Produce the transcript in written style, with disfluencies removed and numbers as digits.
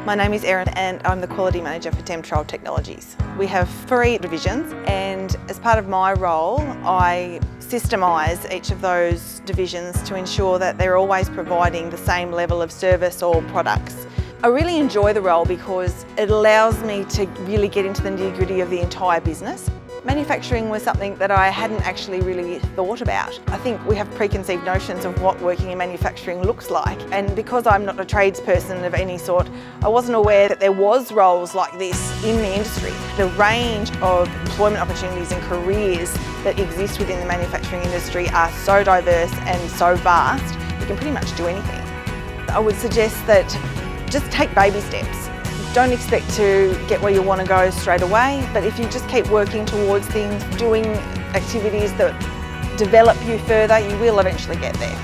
My name is Erin and I'm the Quality Manager for Temtrol Technologies. We have 3 divisions, and as part of my role I systemise each of those divisions to ensure that they're always providing the same level of service or products. I really enjoy the role because it allows me to really get into the nitty-gritty of the entire business. Manufacturing was something that I hadn't actually really thought about. I think we have preconceived notions of what working in manufacturing looks like, and because I'm not a tradesperson of any sort, I wasn't aware that there was roles like this in the industry. The range of employment opportunities and careers that exist within the manufacturing industry are so diverse and so vast, you can pretty much do anything. I would suggest that just take baby steps. Don't expect to get where you want to go straight away, but if you just keep working towards things, doing activities that develop you further, you will eventually get there.